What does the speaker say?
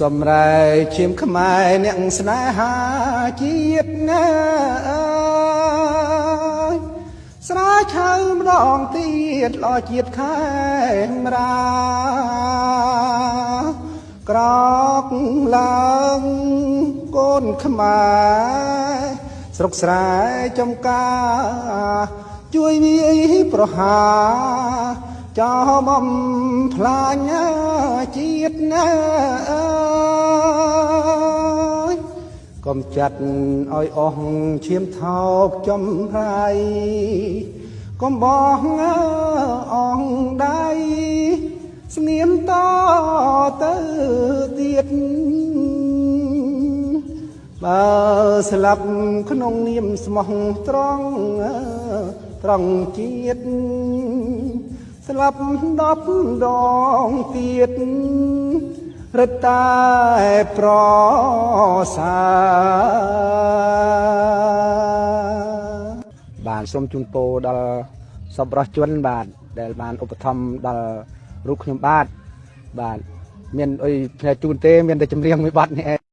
សម្រែកឈាមខ្មែរអ្នកស្នេហាជាតិណាស្រាឆៅម្ដងទៀតល្អជាតិខែមរាក្រកឡើងកូនខ្មែរស្រុកស្រែចំការជួយវាយប្រហាចោលបំផ្លាញជាតិណាកុំចាត់ឲ្យអស់ឈាមថោកចំហើយកុំបោះអងដៃស្ងៀមតទៅទៀតបើស្លាប់ក្នុងនាមស្មោះត្រង់ជាតិស្លាប់10 ដងទៀតរត់តែប្រសាបានសូមជូនពរដល់សប្បុរសជនបាទដែលបានឧបត្ថម្ភដល់រូបខ្ញុំបាទមានអីផ្នែកជូនទេមានតែចម្រៀងមួយបទនេះឯង